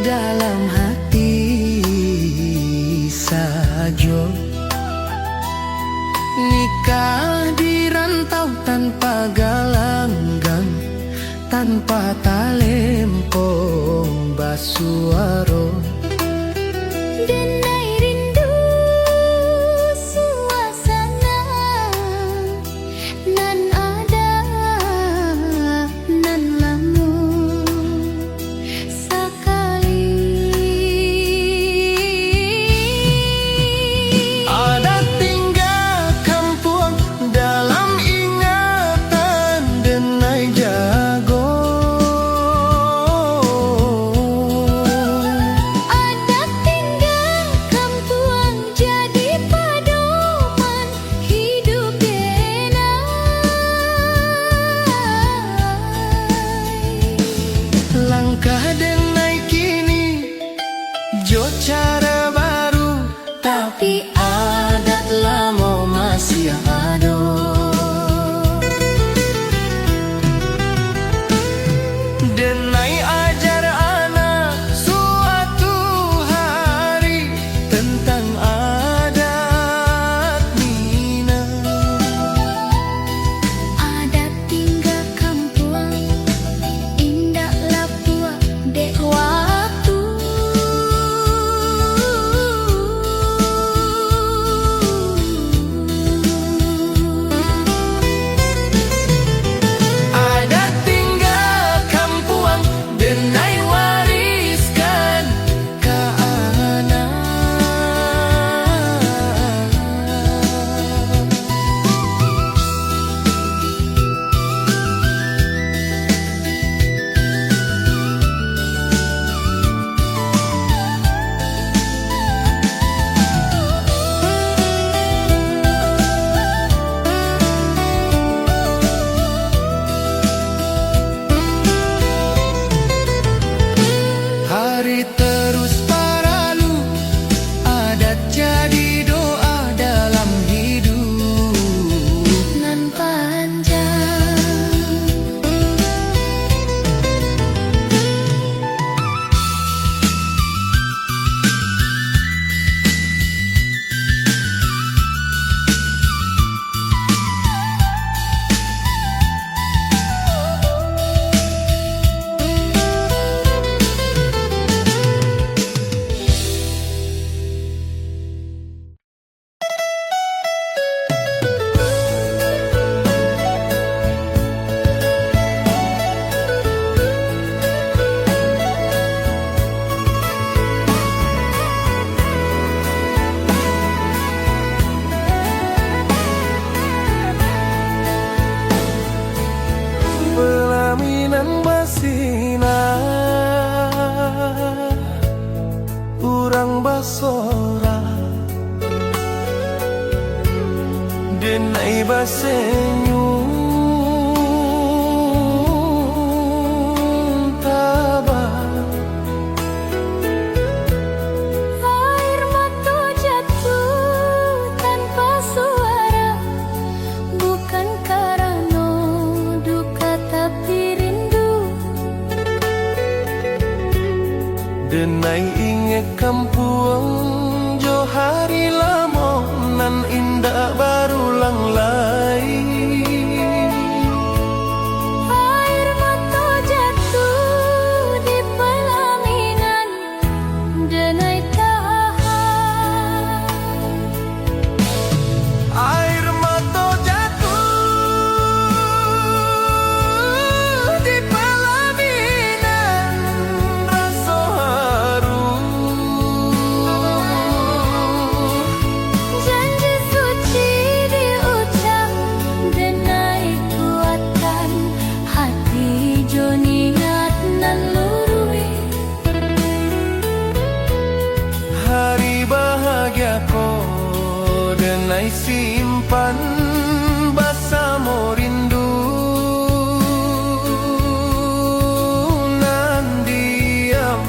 dalam hati saja. Nikah di rantau tanpa galanggang, tanpa talempong basuaro. Denai rindu suasana, nan ada nan lamu sekali. Ada tinggal kampung dalam ingatan denai jago. Ada tinggal kampung jadi pedoman hidup denai. Langkah denai kini jo cara baru, tapi adat lama masih ada. Denai ajar anak suatu hari tentang adat Minang. Adat tinggal kampung indah lapua dek waktu. Adat tinggal kampung denai wariskan ke anak. Hari terus berlalu, adat jadi doa dalam hidup Nan panjang pelaminan basina, urang basora, denai basenyum tabah. air mata jatuh tanpa suara, bukan karena duka tapi rindu. Denai inget kampung jo hari lama nan indah barulang lai. Air mata jatuh di pelaminan denai tahan. Air mata jatuh di pelaminan rasa haru. Janji suci diucap denai kuatkan hati jo niat nan lurui. Hari bahagia ko denai simpan bersama rindu nan diam.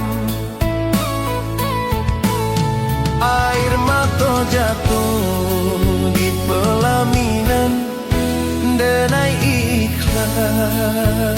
Air mata jatuh di pelaminan denai ikhlas.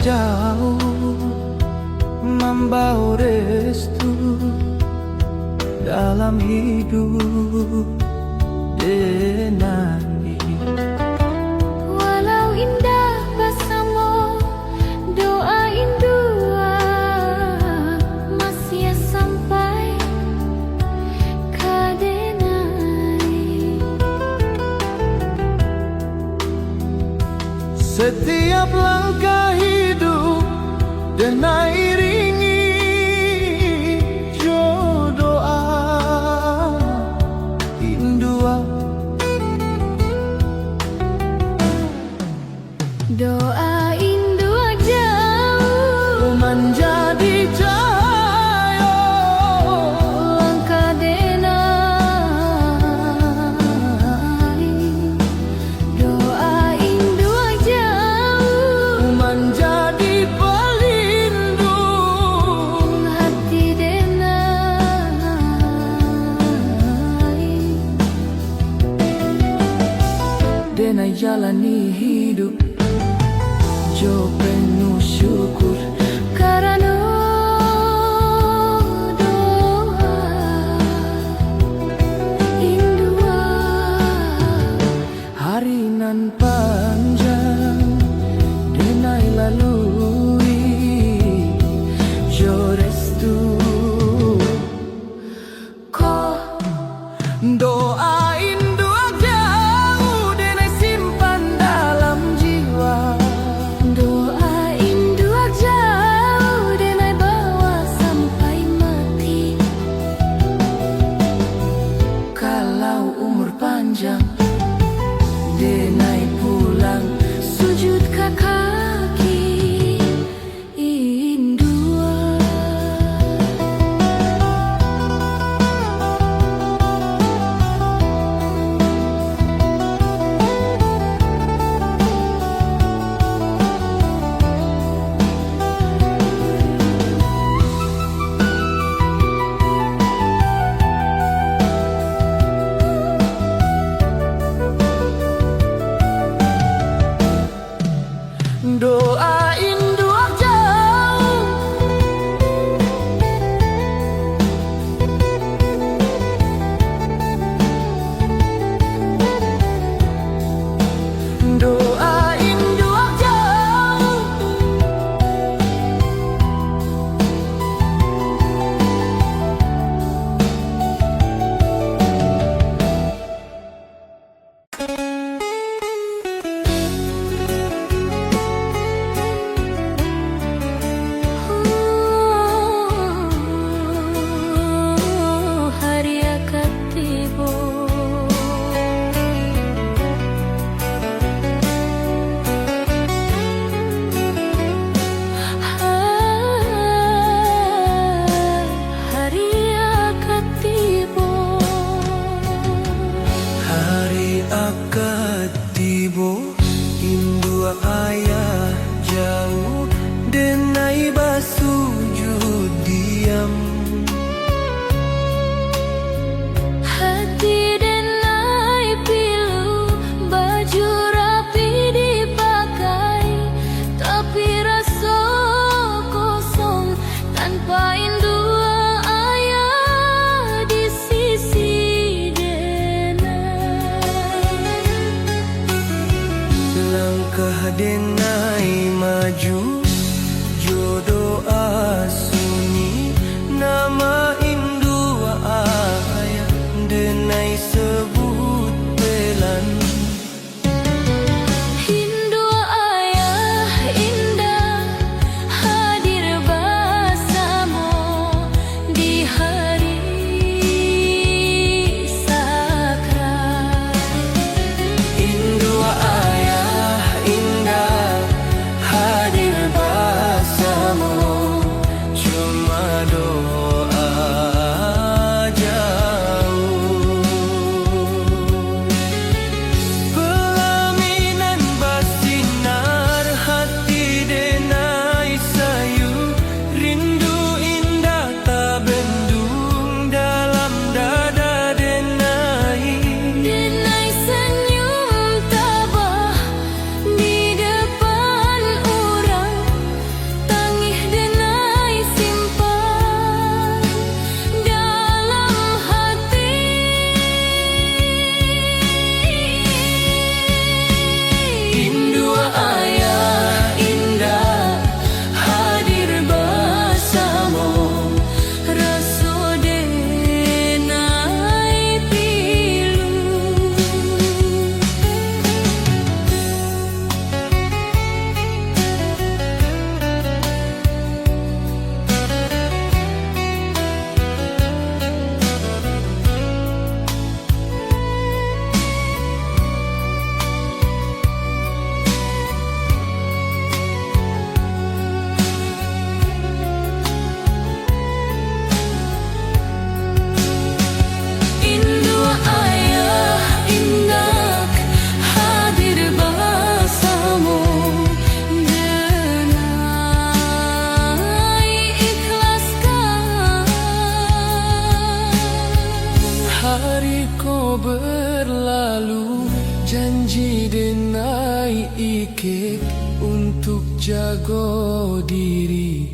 jauh membawa restu dalam hidup Denai. Walau indah bersama, doain dua masih sampai ke Denai. Setiap langkah hidup Denai iringi doa indua. Doain dua jauh Menjadi cahaya langkah Denai. Doain dua jauh menjadi pelindung hati Denai. Denai jalani hidup jo penuh syukur Karena doa indua. hari nan panjang Denai lalui jo restu Ko doain dua jauh Denai simpan dalam jiwa. doain dua jauh Denai bawa sampai mati. Kalau umur panjang Denai pulang Sujud ke kaki indua. doain dua jauh doain dua jauh Hari akan tiba. Hari akan tiba. hari akan tiba indua ayah jauh Denai basujud diam. Hati Denai pilu baju rapi dipakai, tapi rasa kosong tanpa indua ayah di sisi Denai. Langkah Denai maju jo doa sunyi nama indua ayah Denai sebut pelan. Indua ayah indah hadir bersama di hari sakral. Indua ayah indah hadir bersama cuma doa jauh. untuk jago diri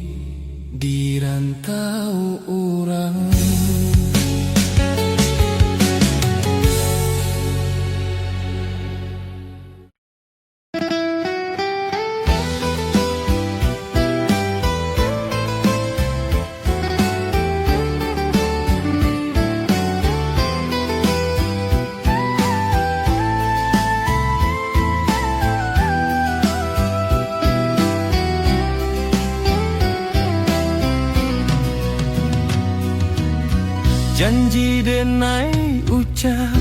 di rantau orang. Janji denai ucap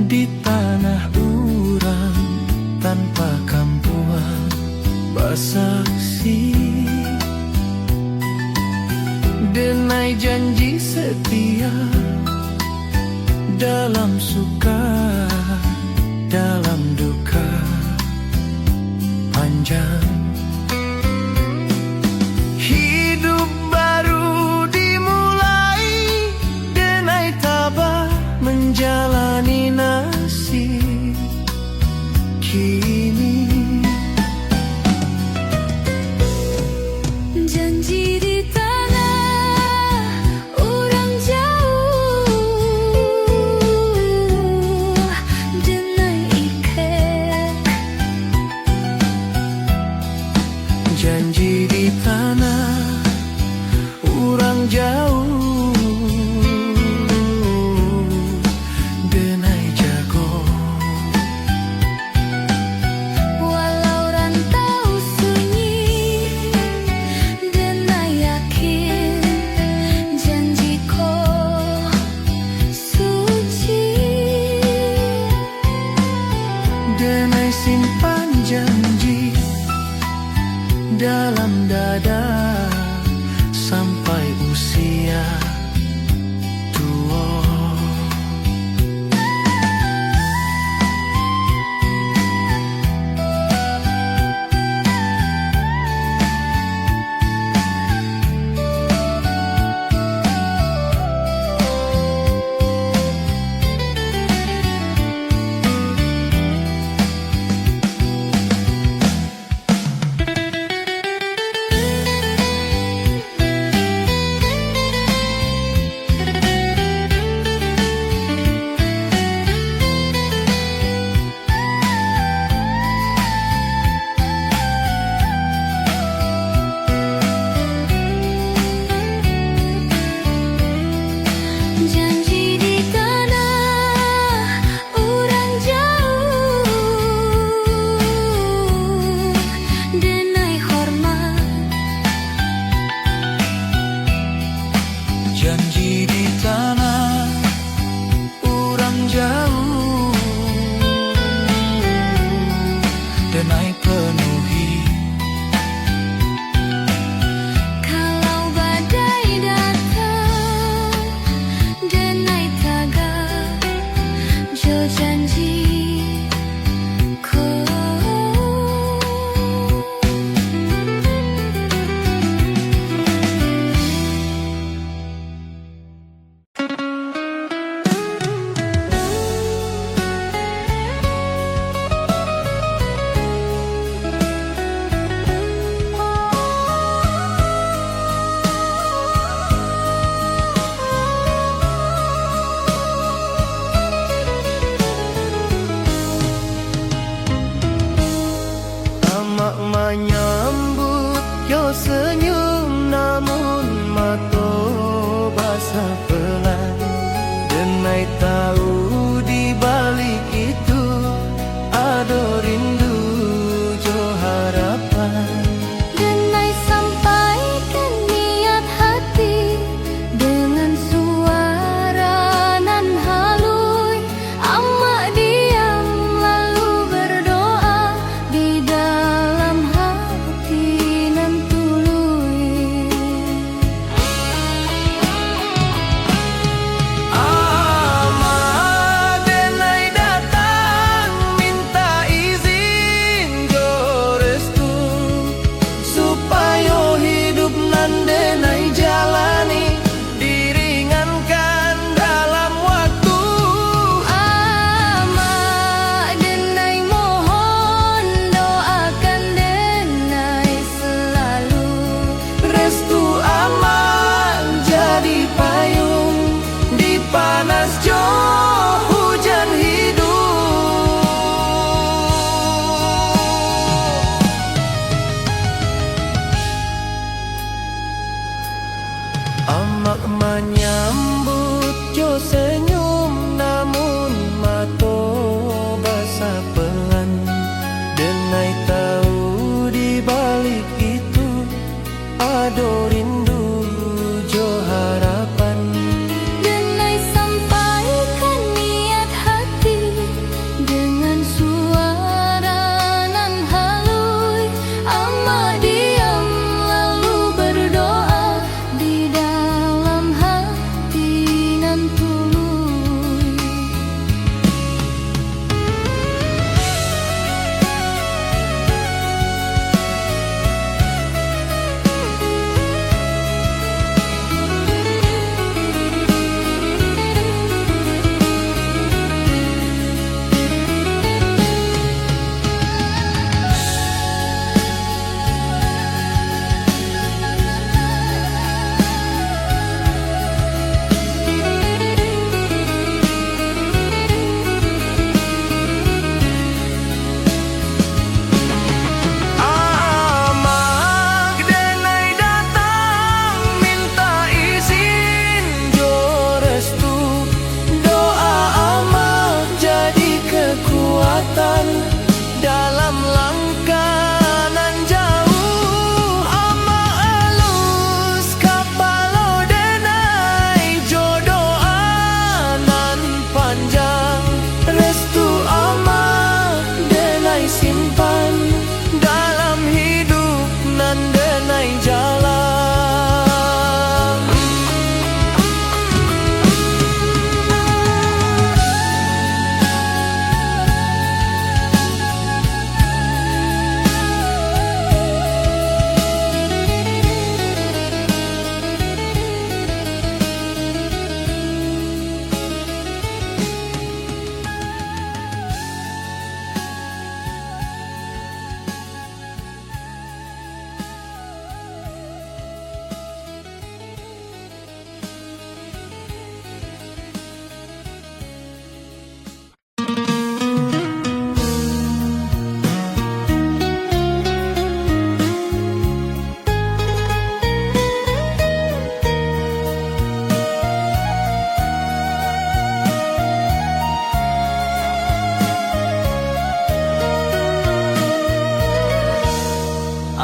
di tanah urang tanpa kampuan basaksi. Denai janji setia dalam suka dalam duka panjang. Hidup baru dimulai, denai tabah menjalani nasib kini. Janji di tanah orang jauh, denai ikat. Janji di tanah orang jauh, denai jago. Walau rantau sunyi, denai yakin janjiku suci. Denai simpan janji dalam dada sampai usia tua. Janji di tanah orang jauh, denai hormat. Janji di tanah orang jauh, denai penuhi. Kalau badai datang, denai tagak jo janji ko. Amak menyambut yo senyum namun mato basa pelan. Denai tahu di balik itu ada rindu jo harapan. Denai sampaikan niat hati dengan suara nan halus. Amak diam lalu berdoa di dalam hati nan tuluy.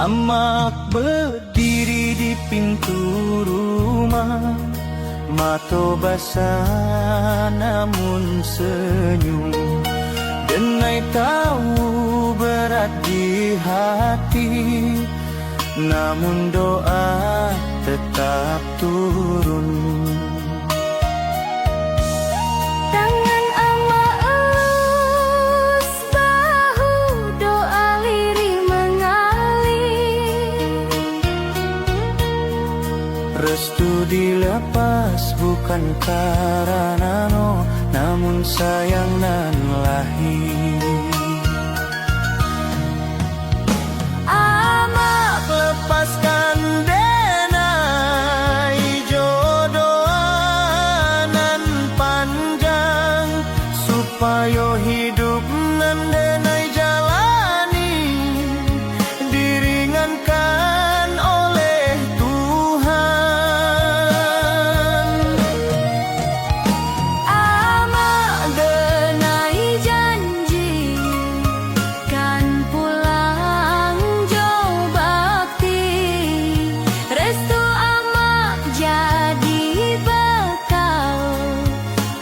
Amak berdiri di pintu rumah, mato basah namun senyum. Denai tahu berat di hati, namun doa tetap turun. Tangan ama elus, bahu doa lirih mengalir. Restu dilepas bukan karena no, namun sayang nan lahir. Amak Lepaskan denai jodoh nan panjang, supaya hidup nan denai jalani diringankan oleh Tuhan. Amak denai janji kan pulang jo bakti. Restu amak jadi bekal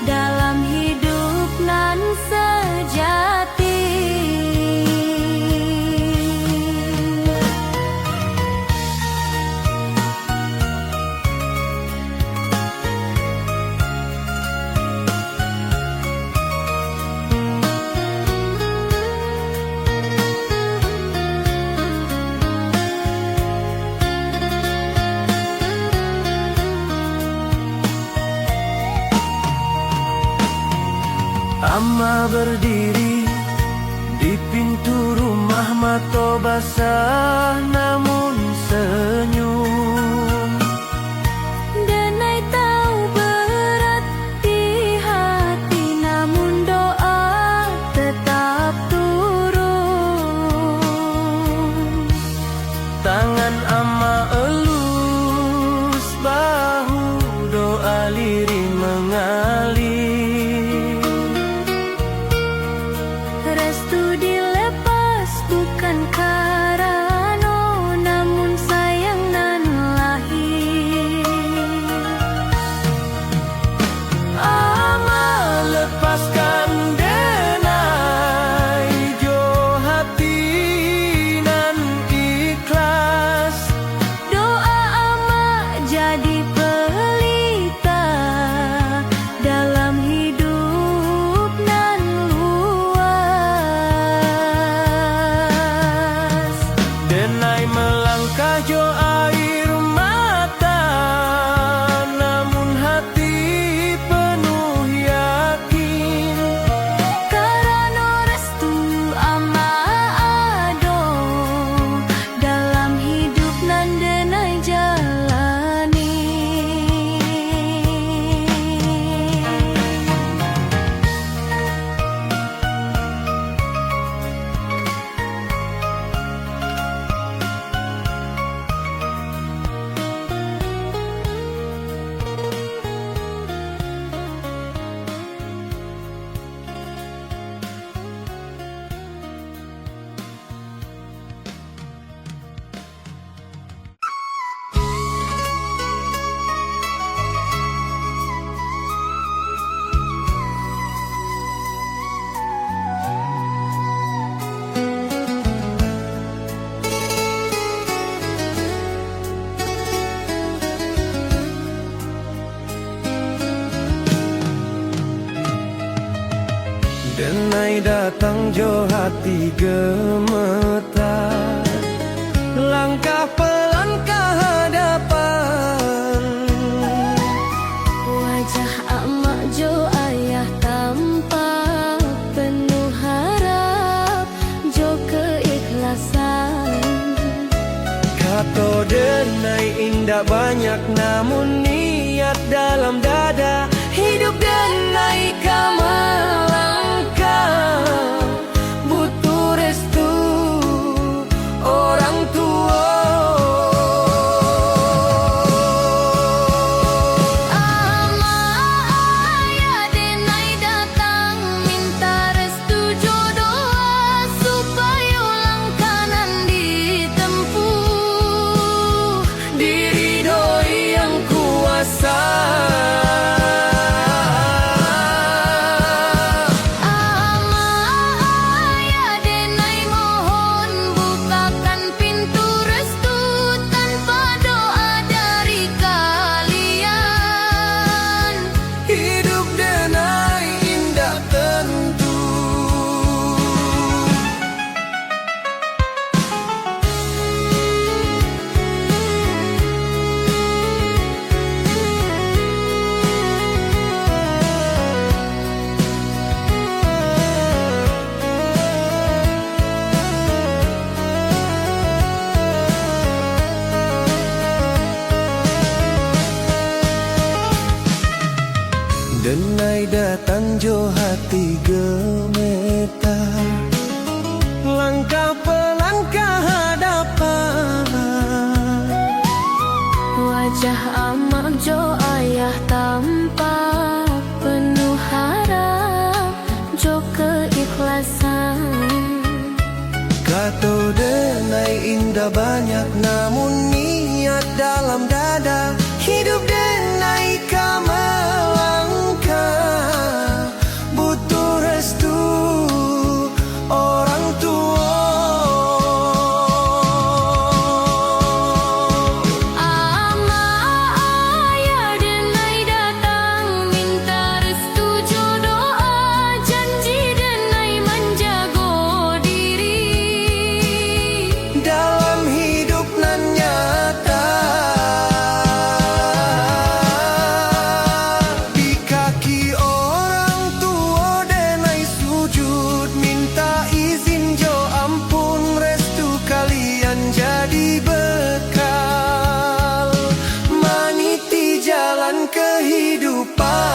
dalam hidup nan sejati. Ama berdiri di pintu rumah, mato basah namun senyum. Denai tahu berat di hati, namun doa tetap turun. Tangan ama elus, bahu doa lirih mengalir. Restu dilepas bukan karena namun sayang nan lahir. Ama lepaskan denai jo hati nan ikhlas. Doa amak jadi pelita dalam hidup nan luas. Denai melangkah jo air mata, namun hati penuh yakin. Karena restu amak ado dalam hidup nan denai jalani. Denai datang jo hati gemetar, langkah pelan ke hadapan. Wajah amak jo ayah tampak penuh harap jo keikhlasan. Kato denai indah banyak, namun niat dalam dada. Hidup denai kamalangkah, butuh restu orang tua. Ayah denai datang minta restu jodoh supaya langkah nan ditempuh. jo hati gemetar. Langkah pelan ke hadapan, Wajah amak jo ayah tampak penuh harap jo keikhlasan. Kata denai indah banyak namun niat dalam dada. Hidup denai ka melangkah, butuh restu orang tua. Ama ayah denai datang minta restu jodoh, janji denai menjaga diri Dalam hidup nan nyata, di kaki orang tua denai sujud minta izin jo ampun restu kalian jadi bekal meniti jalan kehidupan.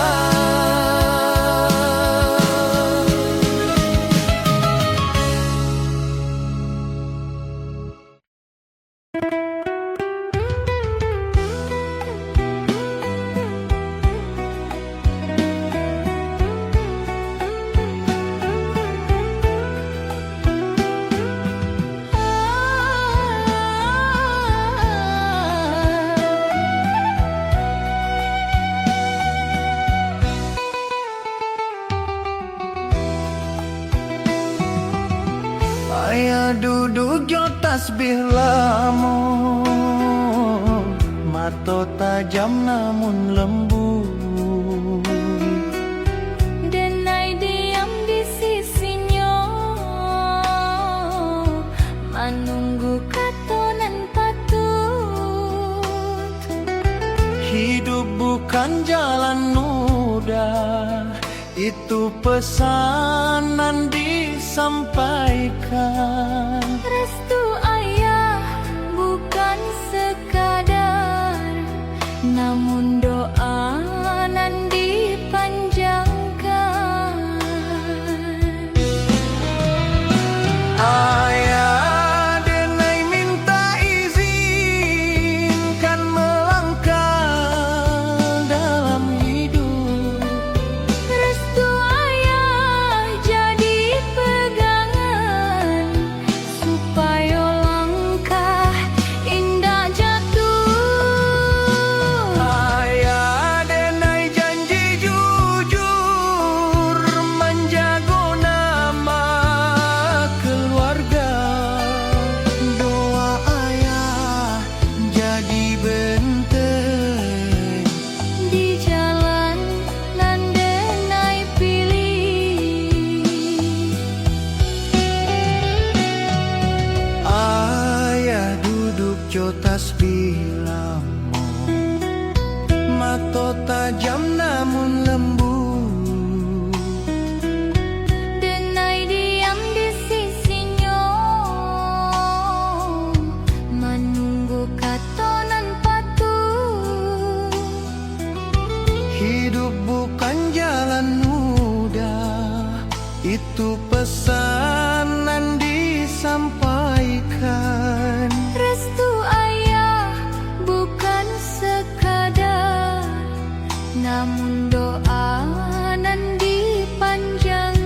Ayah duduk jo tasbih lamun, mata tajam namun lembut. denai diam di sisinya menunggu katonan patut. Hidup bukan jalan mudah, itu pesanan disampaikan. Restu ayah bukan sekadar, namun doa nan dipanjangkan. Ayah denai minta izin kan melangkah dalam hidup. Restu ayah jadi pegangan supaya langkah indah jatuh. Ayah denai janji jujur menjaga nama keluarga. Doa ayah jadi benteng Di jalan nan denai pilih. Ayah duduk jo tasbih lamun, mata tajam namun lembut. Denai diam di sisinya menunggu katonan patut. Hidup bukan jalan mudah, itu pesanan disampaikan. Restu ayah bukan sekadar, namun doa nan dipanjangkan.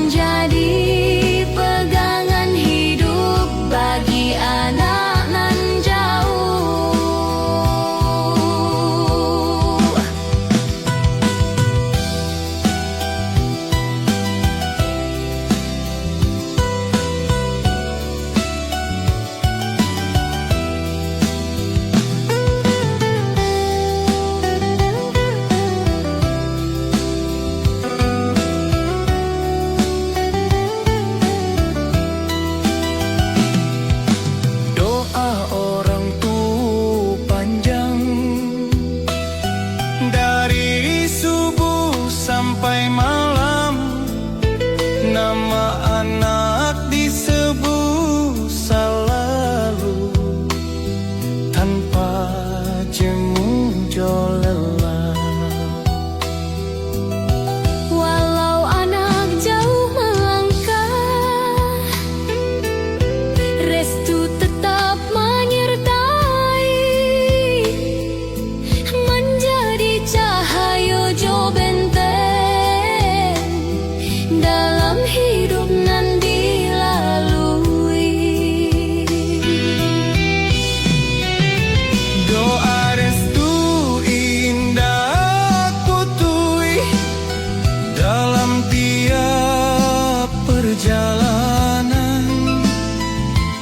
menjadi pegangan hidup bagi anak nan jauh. Doa orang tua panjang dari subuh sampai malam, nama anak disebut selalu tanpa jemu lelah. Walau anak jauh melangkah, restu tetap menyertai, menjadi cahaya jo benteng dalam hidup nan dilalui. Doa restu indah kutui dalam tiap perjalanan.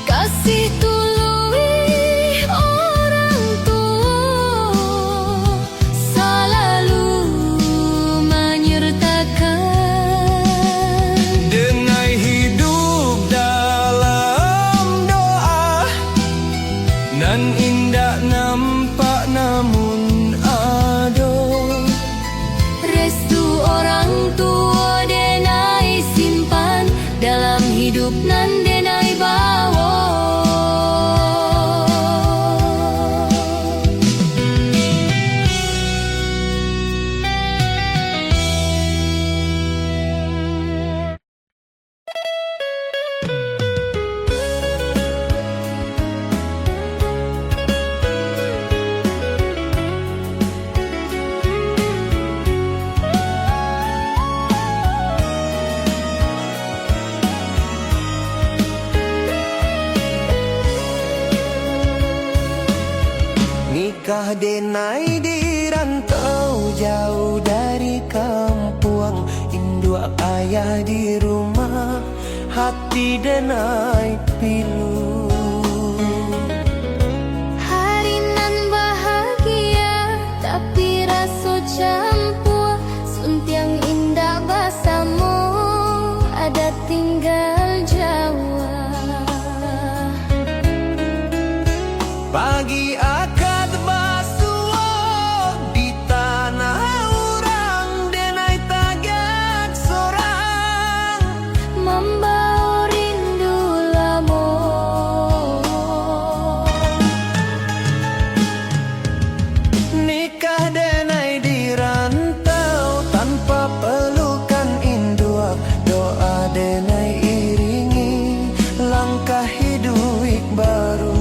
Kasih tului orang tua selalu menyertakan. Denai hidup dalam doa, nan indah nampak namun ado. Restu orang tua denai simpan dalam hidup nan denai bawa. Nikah denai di rantau jauh dari kampung, induk ayah di rumah, hati denai pilu. Hari nan bahagia tapi rasa campur, suntiang indah basamu ada tinggal Jawa. Pagi akad basuh di tanah orang, denai tagak sorang, Membawa rindu lamo. nikah denai di rantau tanpa pelukan induk, doa denai iringi langkah hidup baru.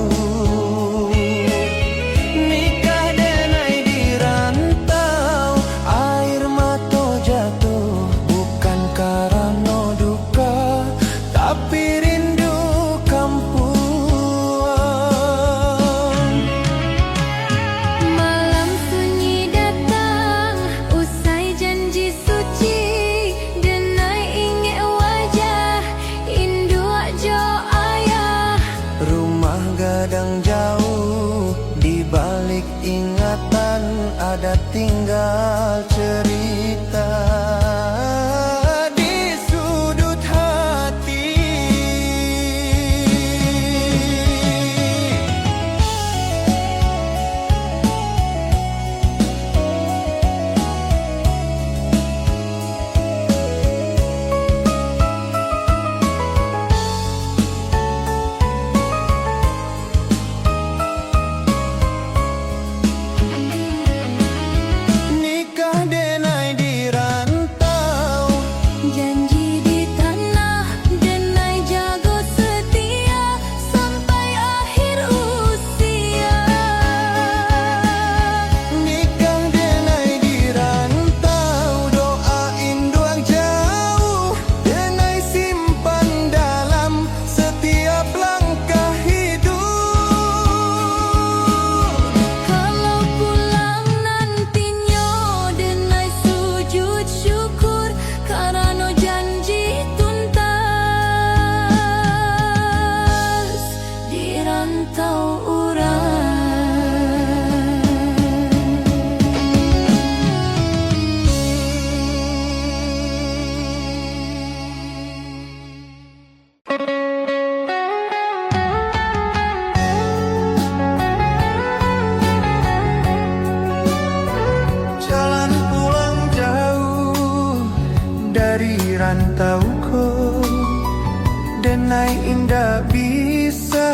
Jalan pulang jauh dari rantauku, denai indah bisa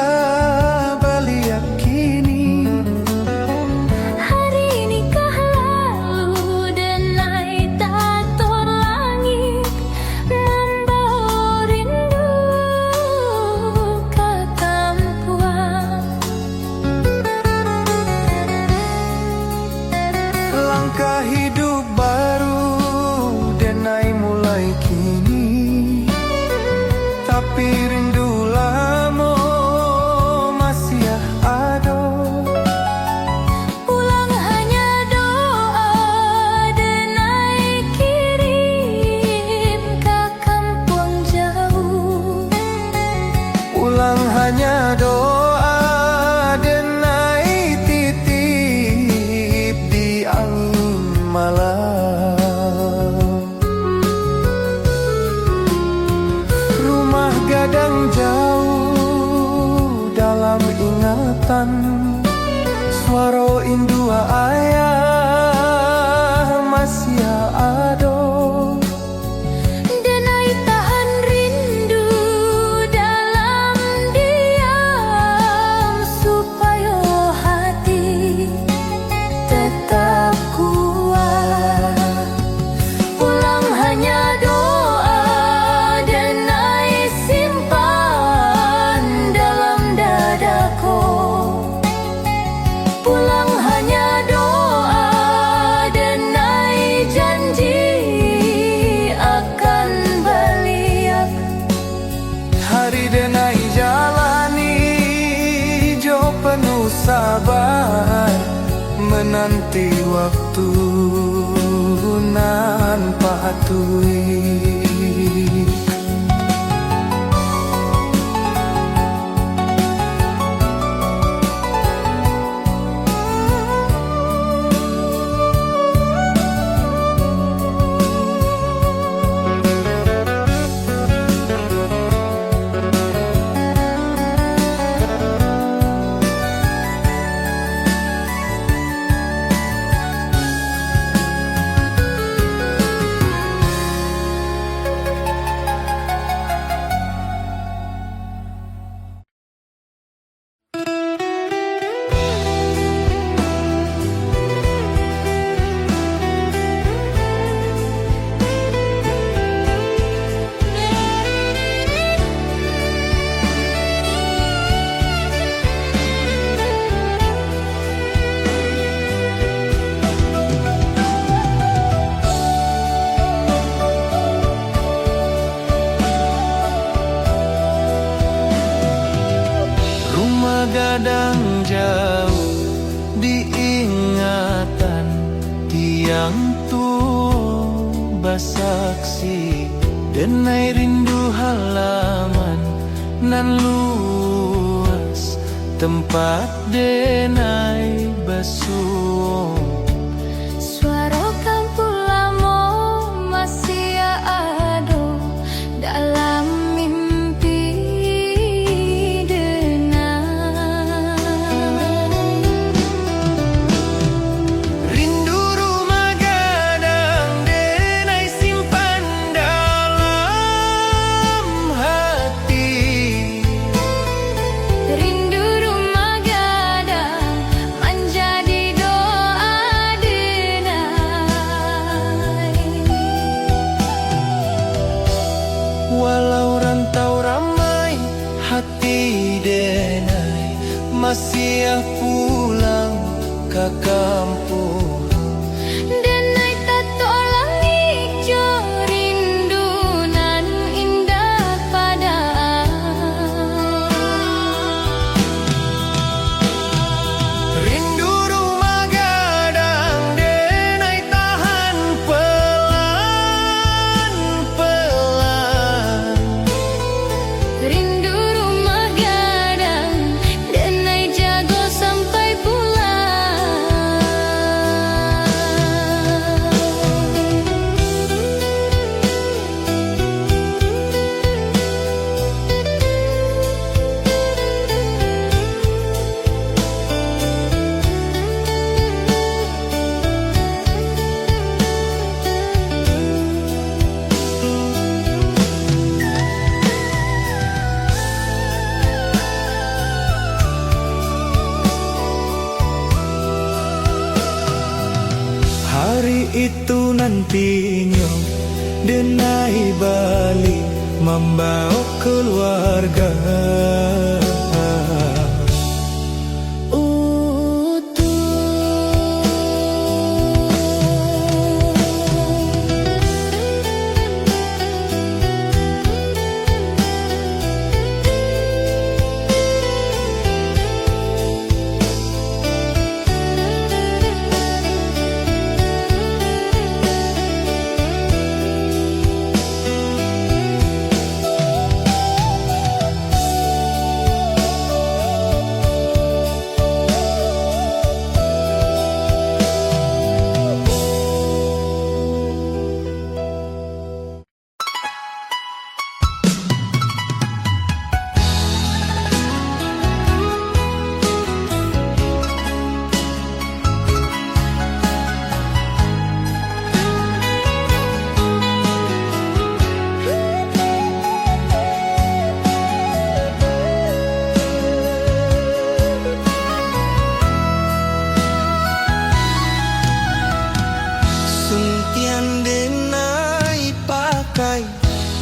baliak kini. Hari ini kah lalu denai tator langit, membawa rindu ke kampuang. Langkah hidup baru denai mulai kini, tapi rindu lama masih ada. Pulang hanya doa denai kirim ke kampung jauh. Pulang hanya doa denai titip di angin malam. Rumah gadang jauh dalam ingatan, suara indu ayah masih ada. Denai tahan rindu dalam diam, supaya hati tetap kuat. Pulang hanya doa denai simpan dalam dadaku. Pulang hanya doa denai janji akan baliak. Hari denai jalani jo penuh sabar, menanti waktu nan patui. Gadang jauh diingatan, tiang tua basaksi, denai rindu halaman nan luas, tempat denai basuh. Suara kampung lama masih ada dalam mimpi denai. Rindu rumah gadang denai simpan dalam hati. Rindu rumah gadang menjadi doa denai. Walau rantau ramai, hati denai masih pulang ke kampung. Denai tak tolak ijo rindu nan indah pada. Rindu rumah gadang denai tahan pelan-pelan. Rindu rumah gadang denai jago sampai pulang. itu nantinya Denai balik membawa keluarga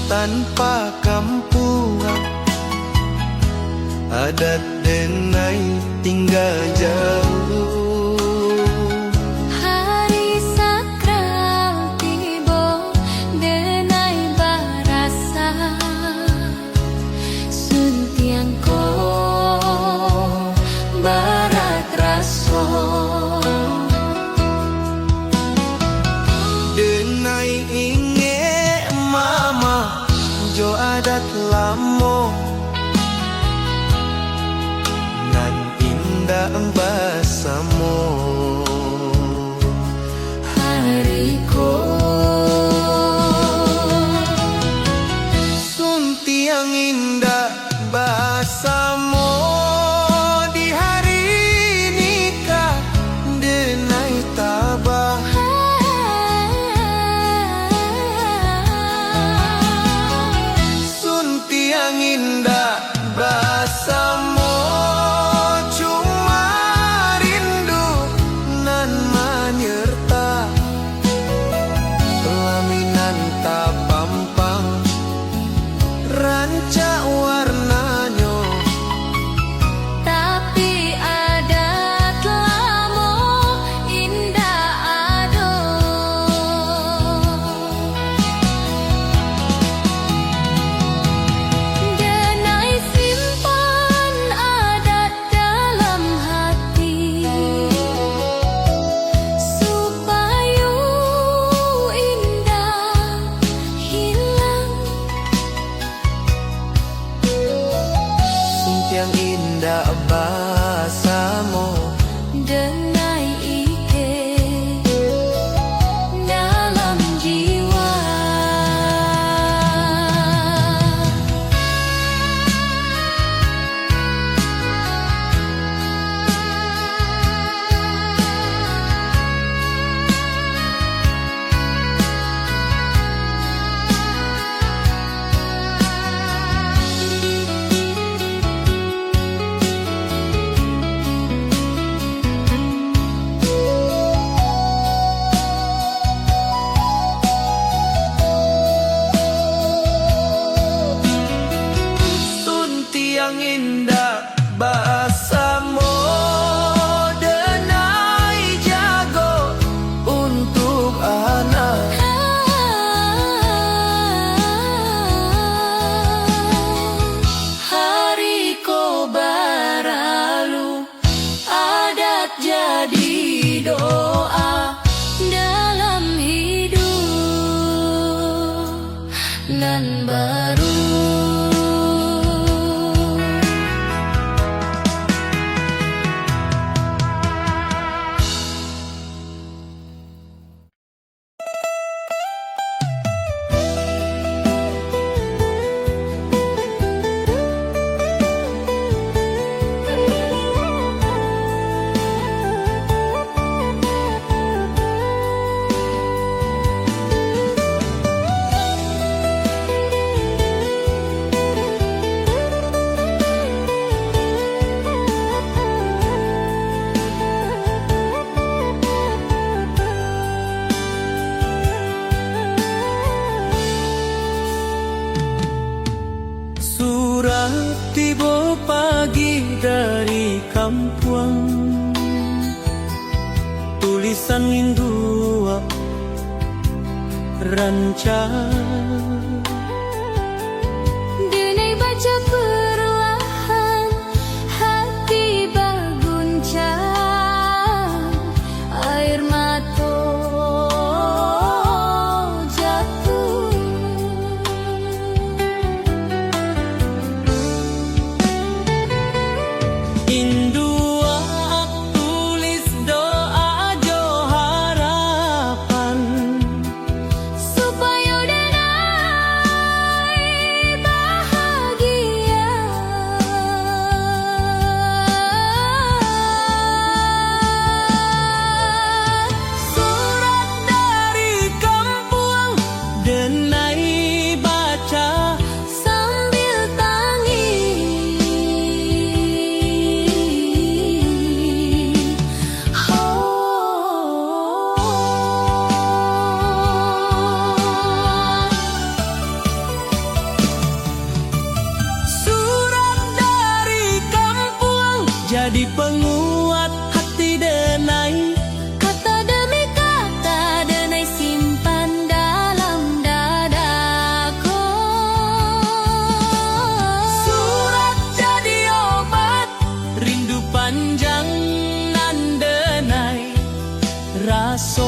tanpa kampuan adat Denai tinggal jauh hari sakral tiba Denai barasa suntiang ko barat raso Denai inge mama jo adat lamo nan indah basamo hariko suntiang indah basamo di hari nikah Denai tabah suntiang indah basamo cuma rindu nan menyerta laminan tapampang rancak warnanya tapi adat lamo indah ado Denai simpan adat dalam hati supaya indah hilang suntiang indah basamo Denai ike dalam jiwa suntiang indah basamo Denai jago untuk anak hari ko baralu adat jadi doa dalam hidup nan baru Kampuang, tulisan Indua rancang. Denai baca perlahan, hati baguncang, air mata jatuh. Indua tulis doa jo harapan, Supaya Denai bahagia. surat dari Kampuang Denai baca Sambil tangis, surat dari Kampuang jadi penguat hati Denai. kata demi kata Denai simpan dalam dadaku. Surat jadi obat rindu panjang nan Denai raso.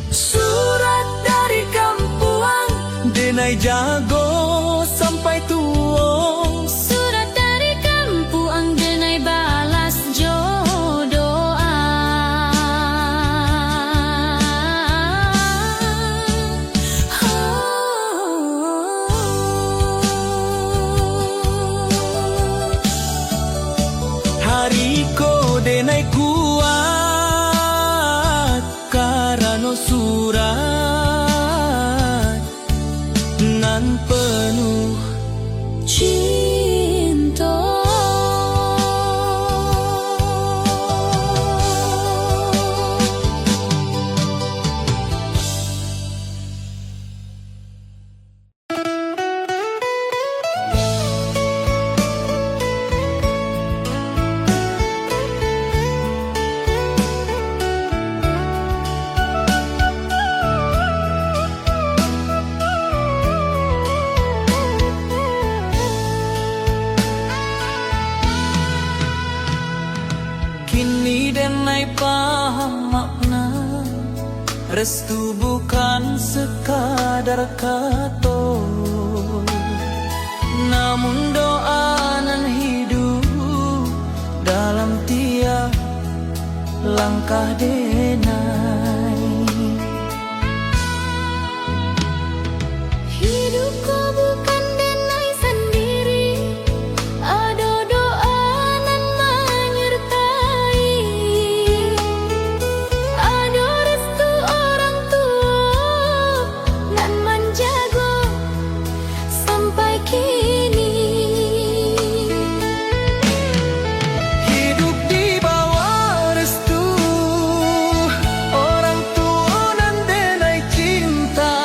Surat dari Kampuang Denai jago sampai tua. Surat dari Kampuang Denai balas jodoa. Hariko Denai kuat karena surat nan penuh Cinta. Kini Denai paham makna restu bukan sekadar kata, namun doa nan hidup dalam tiap langkah Denai. Hidupku bukan Denai sendiri, ada doa nan menyertai, ada restu orang tua nan menjaga sampai kini. Hidup di bawah restu orang tua nan Denai cinta.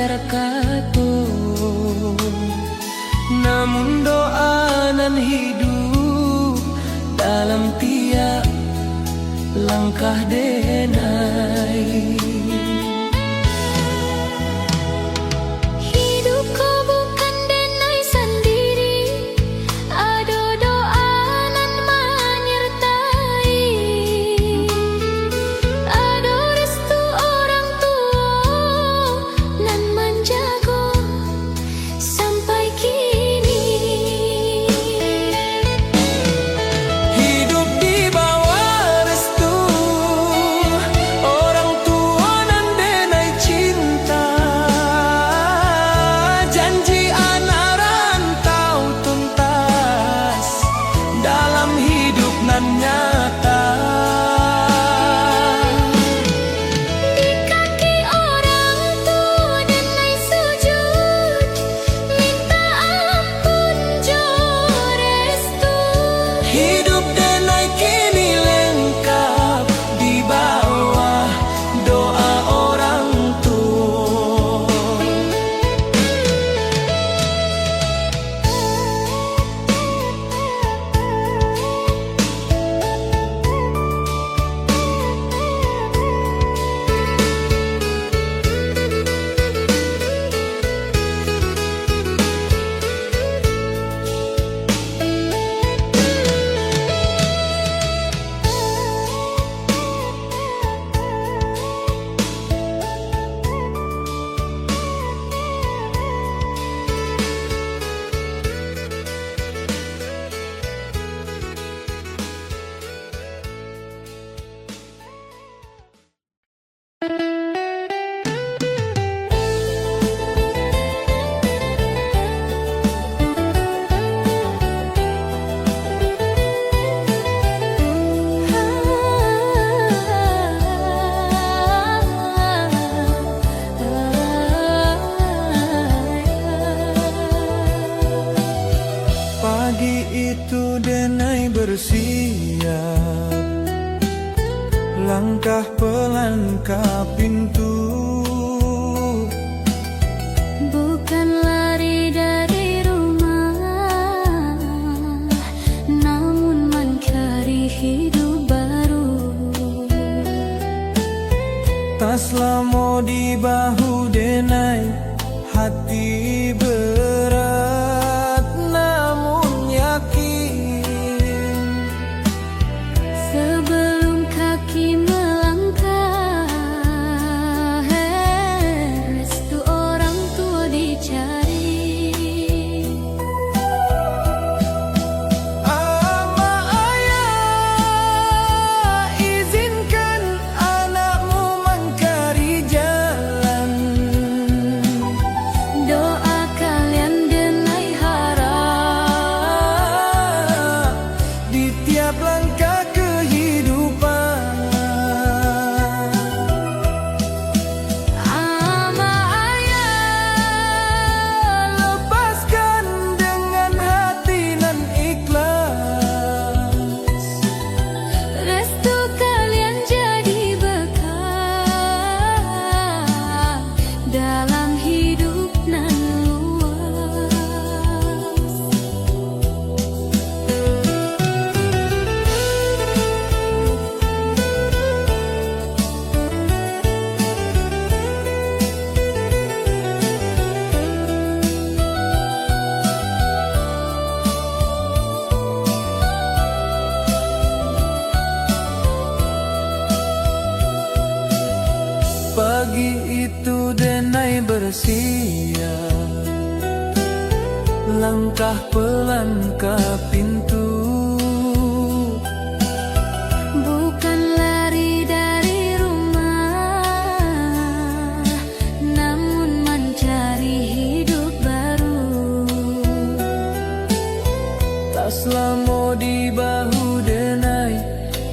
masyarakat namun doa nan hidup dalam tiap langkah denai. Bersiap, langkah pelan ke pintu, bukan lari dari rumah, namun mencari hidup baru. Tas lamo di bahu denai, hati berat namun yakin. Sebelum kaki melangkah, restu orang tua dicari. Ama ayah, izinkan anakmu mencari jalan. Doa kalian denai harap Di tiap langkah kehidupan. ama ayah, Lepaskan dengan hati nan ikhlas. restu kalian jadi bekal dalam hidup nan luas. Pagi itu denai bersiap, langkah pelan ke pintu, Bukan lari dari rumah, namun mencari hidup baru. tas lamo di bahu denai,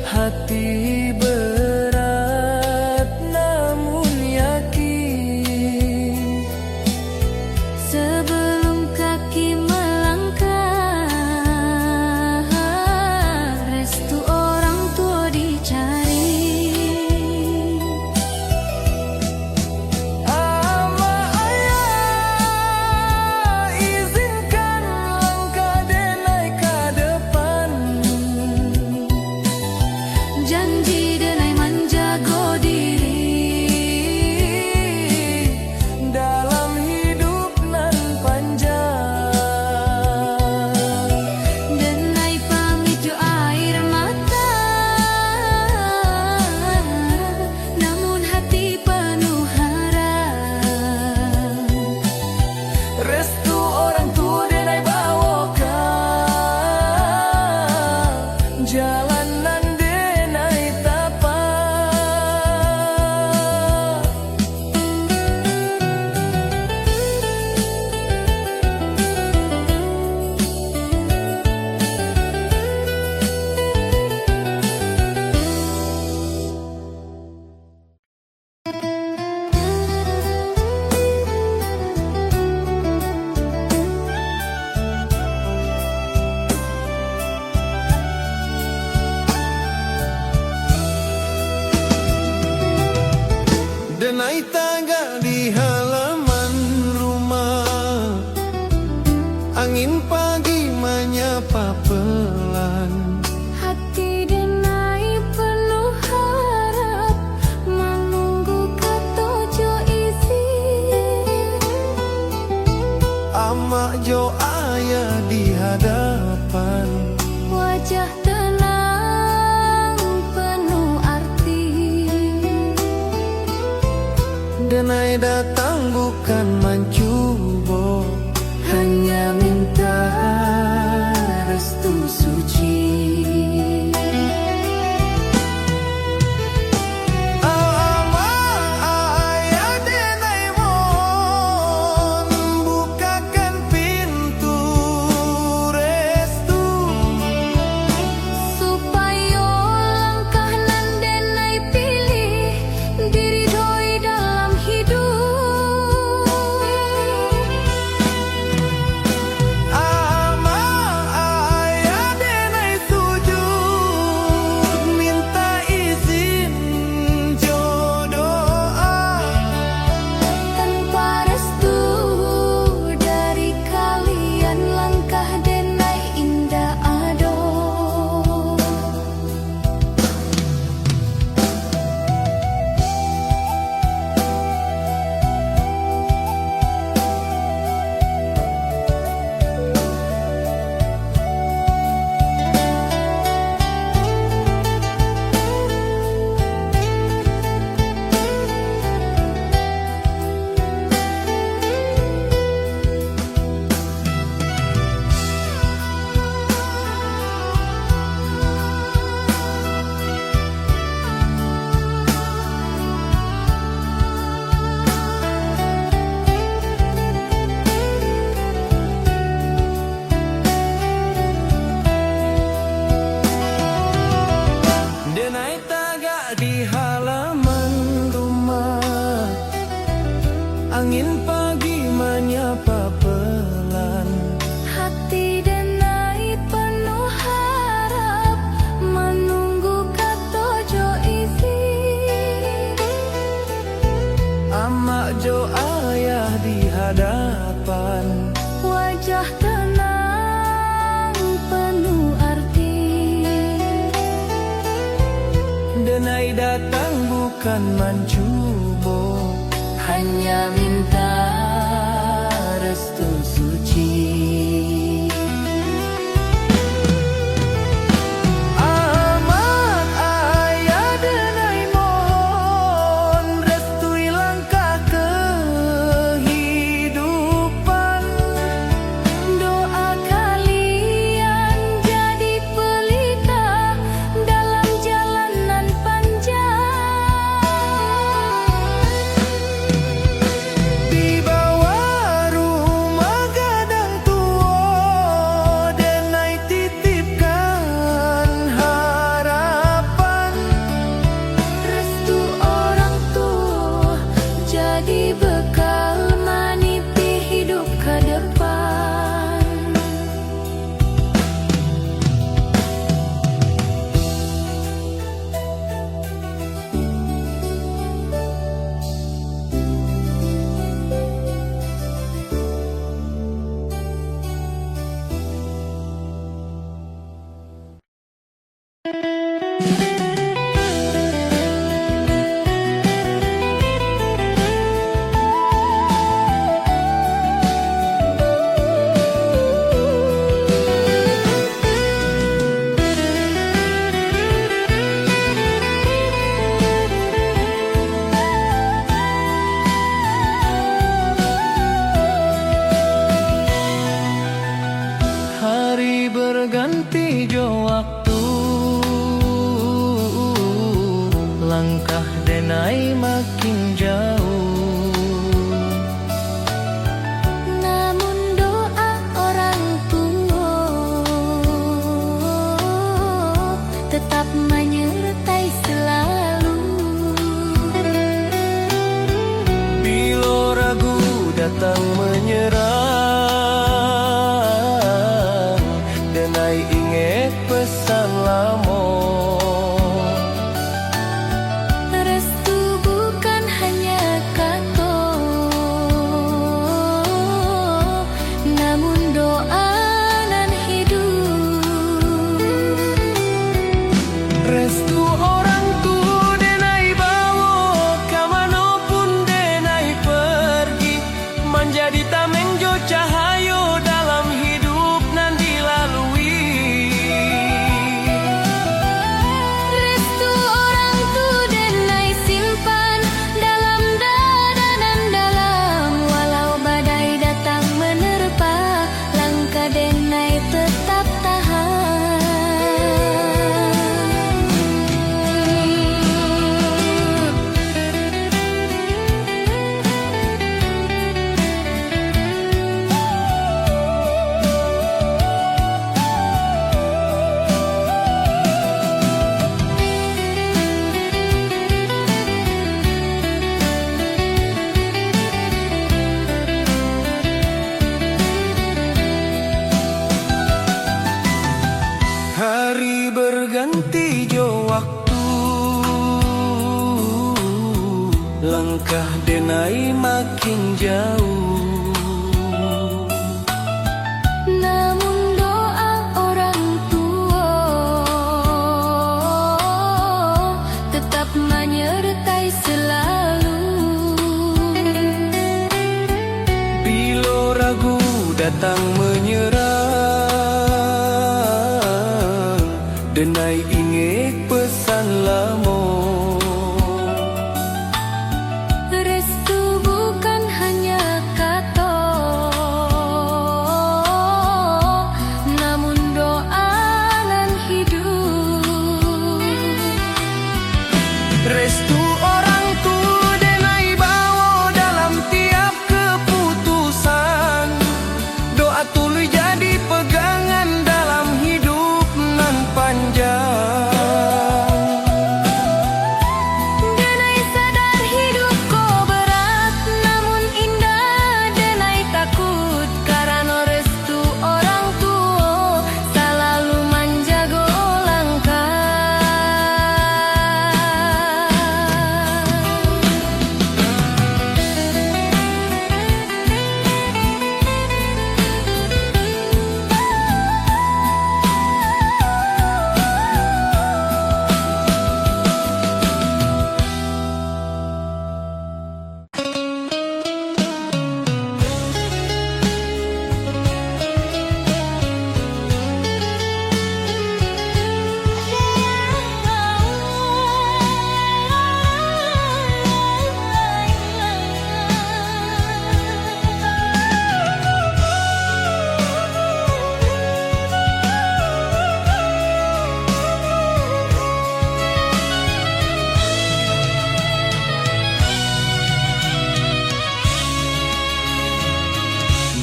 hati berat namun yakin. Sebelum kaki melangkah, restu orang tua denai bawa ka jalanan denai tapa. Denai tangga di halaman rumah, angin pagi menyapa pelan. Hati denai penuh harap, menunggu katojo isi. Amak jo ayah di hadapan, Wajah tenang penuh arti. denai datang bukan mencubo, hanya minta restu suci. Ayah denai mohon bukakan pintu restu, Supaya langkah nan denai pilih diridhoi dalam hidup. ayah denai sujud minta izin jodoh. Tanpa restu dari kalian, langkah denai indah ado. Denai tagak di halaman rumah, angin pagi menyapa pelan. Hati denai penuh harap, menunggu katojo isi. Amak jo ayah di hadapan, Wajah tenang penuh arti. denai datang bukan mencubo, hanya minta restu suci. Amat ayah denai mohon restui langkah kehidupan. Doa kalian jadi pelita dalam jalanan panjang. Tiba datang menyerang, denai inget pesan lamo. Restu bukan hanya kata, namun doa nan hidup. Restu orang tu denai bawa kamanapun denai pergi, menjadi tameng jo cahayo dalam hidup nan dilalui. Restu orang tu denai simpan dalam dada dan dalam, walau badai datang menerpa, langkah denai tetap tahan. Hari berganti jo waktu, langkah denai makin jauh. Namun doa orang tua tetap menyertai selalu. Bila ragu datang menyerang, denai inget pesan lamo. Restu bukan hanya kata, namun doa nan hidup. Restu orang tu denai bawa dalam tiap keputusan, doa tuluy jadi pegangan dalam hidup nan panjang. Denai sadar hidup ko berat, namun indah denai takut, karena restu orang tua selalu menjaga langkah.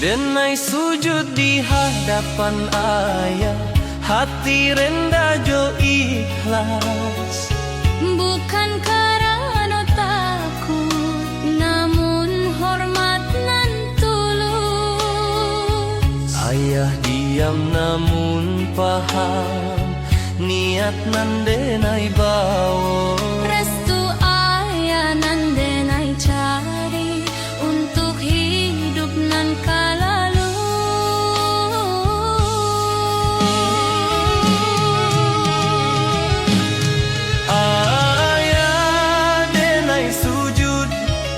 Denai sujud di hadapan ayah, hati rendah jo ikhlas. Bukan karena takut, namun hormat nan tulus. Ayah diam namun paham, niat nan denai bawa. Restu ayah nan denai cari untuk hidup nan kalalu. Ayah denai sujud,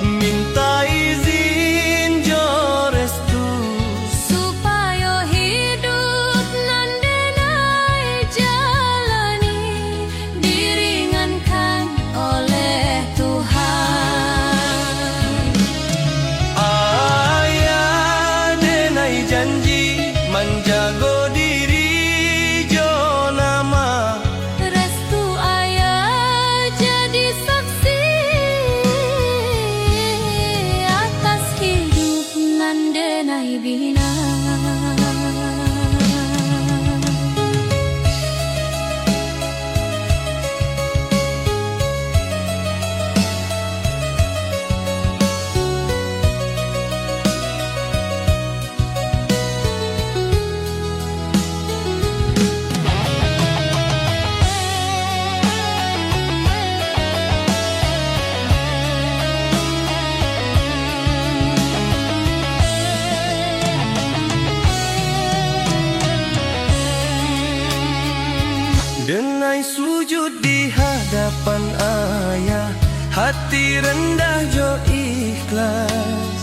minta izin jo restu. Supaya hidup nan denai jalani diringankan oleh Tuhan. Ayah denai janji menjaga diri jo nama. Restu ayah jadi saksi atas hidup nan denai bina. hadapan ayah, hati rendah jo ikhlas.